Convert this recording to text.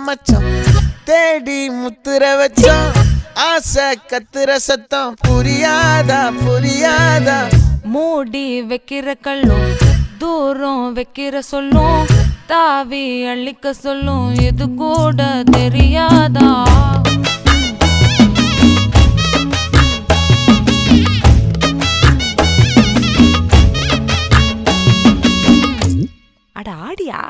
மச்சம் தேடி முத்துற வச்சோம் ஆசை கத்துற சத்தம் புரியாதா புரியாதா மூடி வைக்கிற கல்லும் தூரம் வைக்கிற சொல்லும் தாவி அள்ளிக்க சொல்லும் இது கூட தெரியாதா அட ஆடியா